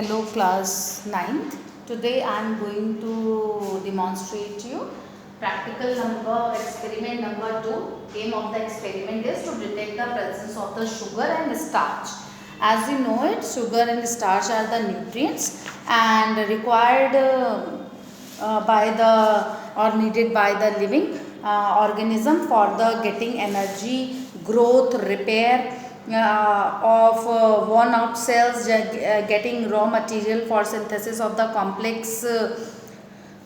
Hello class 9th. Today I am going to demonstrate you practical number experiment number 2. Aim of the experiment is to detect the presence of the sugar and starch. As you know it, sugar and starch are the nutrients and required by the or needed by the living organism for the getting energy, growth, repair of worn out cells, getting raw material for synthesis of the complex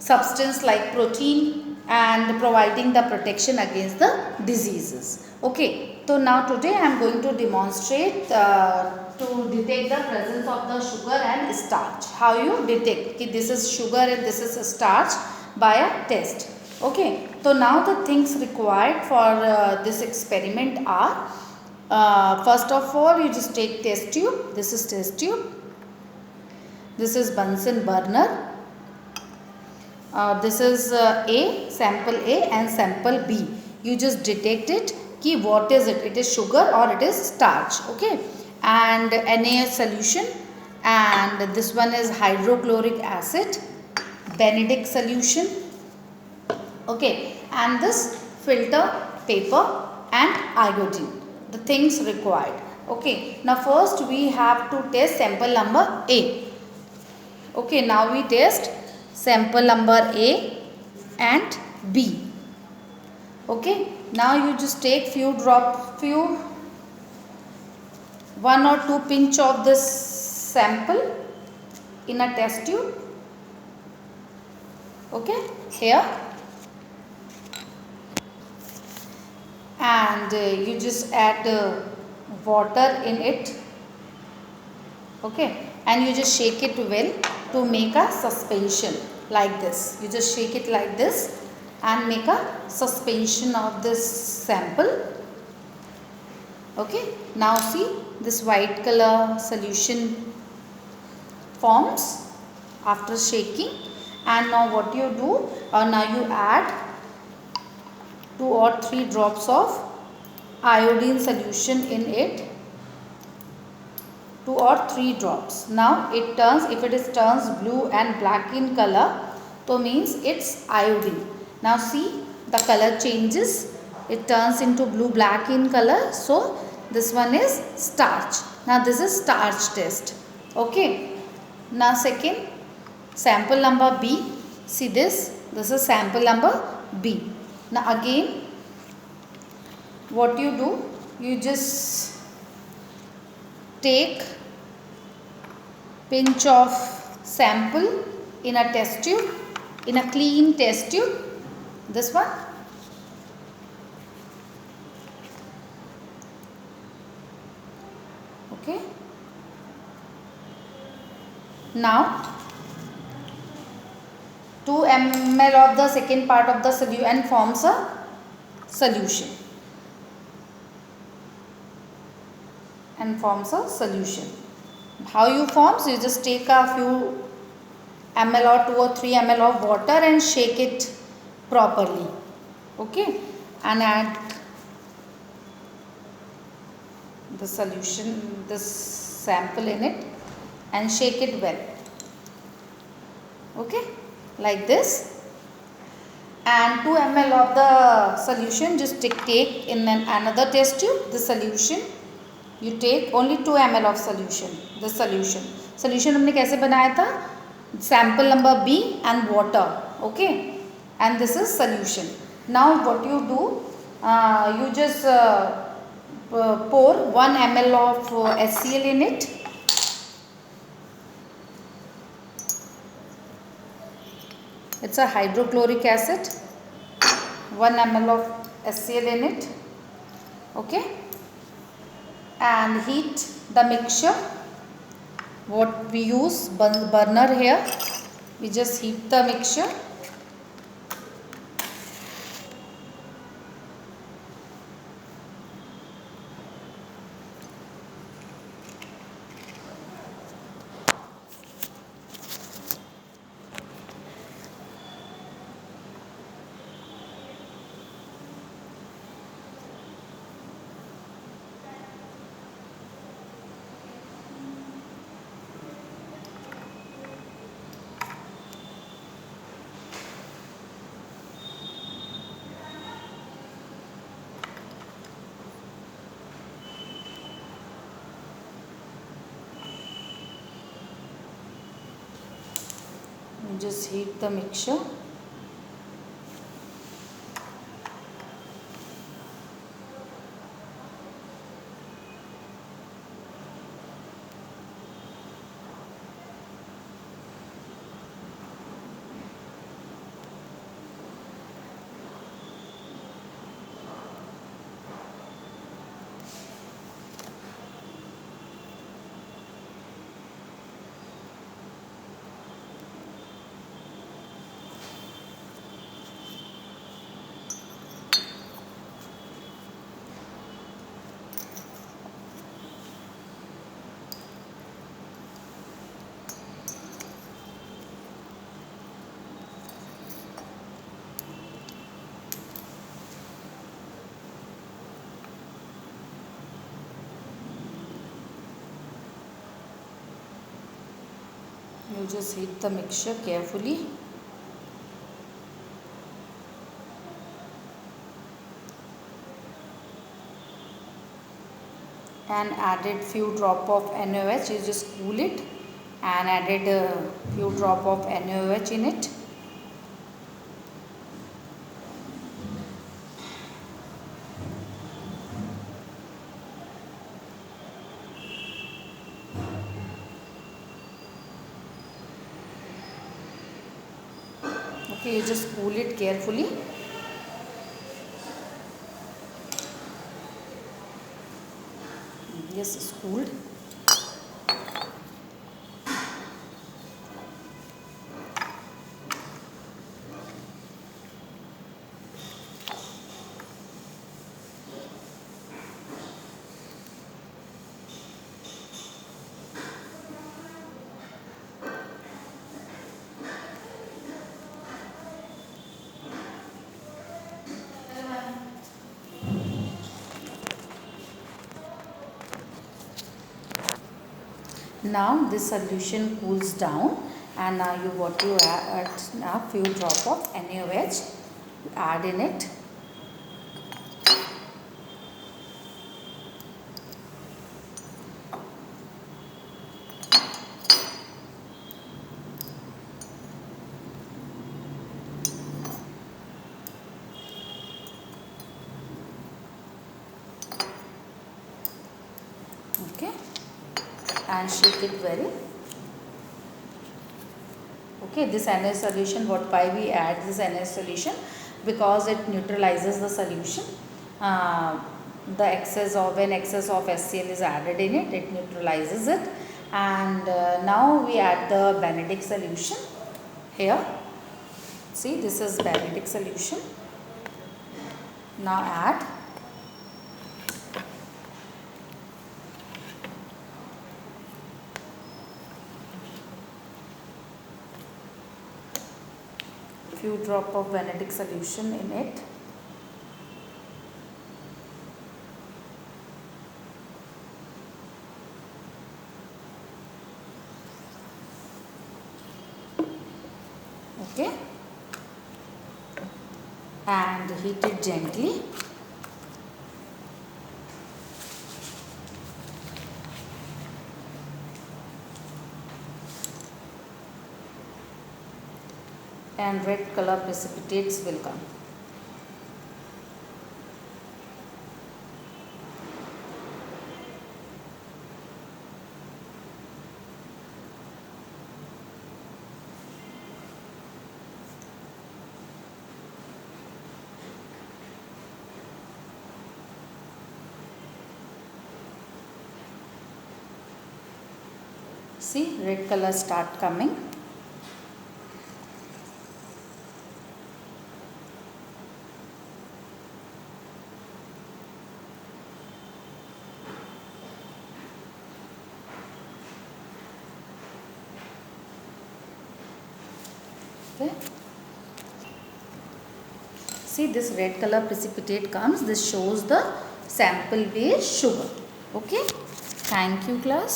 substance like protein and providing the protection against the diseases. Okay, so now today I am going to demonstrate to detect the presence of the sugar and starch. How you detect this is sugar and this is starch by a test. Okay, so now the things required for this experiment are first of all, you just take test tube. This is test tube. This is Bunsen burner. This is A, sample A and sample B. You just detect it. Ki what is it? It is sugar or it is starch. Okay. And Na solution. And this one is hydrochloric acid. Benedict solution. Okay. And this filter paper and iodine. The things required. Okay, now first we have to test sample number A. Okay, now we test sample number A and B. Okay, now you just take one or two pinch of this sample in a test tube. Okay, here. And you just add water in it. Okay, and you just shake it well to make a suspension like this. You just shake it like this and make a suspension of this sample. Okay, now see this white color solution forms after shaking. And now what you do, now you add 2 or 3 drops of iodine solution in it. 2 or 3 drops. Now it turns, if it is turns blue and black in color, so means it's iodine. Now see the color changes. It turns into blue black in color. So this one is starch. Now this is starch test. Okay. Now second sample number B. See this. This is sample number B. Now again what you do, you just take pinch of sample in a test tube, in a clean test tube, this one. Okay. Now 2 ml of the second part of the solution and forms a solution. How you forms? You just take a few ml or 2 or 3 ml of water and shake it properly. Okay, and add the solution, this sample in it and shake it well. Okay, like this. And 2 ml of the solution just take in another test tube. The solution you take only 2 ml of solution. The solution हमने कैसे बनाया था? Sample number B and water. Okay, and this is solution. Now what you do? You just pour 1 ml of HCl in it. It's a hydrochloric acid. 1 ml of HCl in it. Okay. And heat the mixture. What we use burner here. We just heat the mixture. just heat the mixture. You just heat the mixture carefully. And added few drop of NaOH. You just cool it and added a few drop of NaOH in it. Okay, you just cool it carefully. Yes, it's cooled. Now this solution cools down, and now you want to add a few drop of NaOH. Add in it. Okay, and shake it very. Okay, this NaOH solution, why we add this NaOH solution? Because it neutralizes the solution. The excess of HCl is added in it, it neutralizes it. And now we add the Benedict solution here. See, this is Benedict solution. Now add. Few drop of Benedict solution in it. Okay, and heat it gently. And red color precipitates will come. See, red color start coming. Okay. See, this red color precipitate comes. This shows the sample base sugar. Okay. Thank you, class.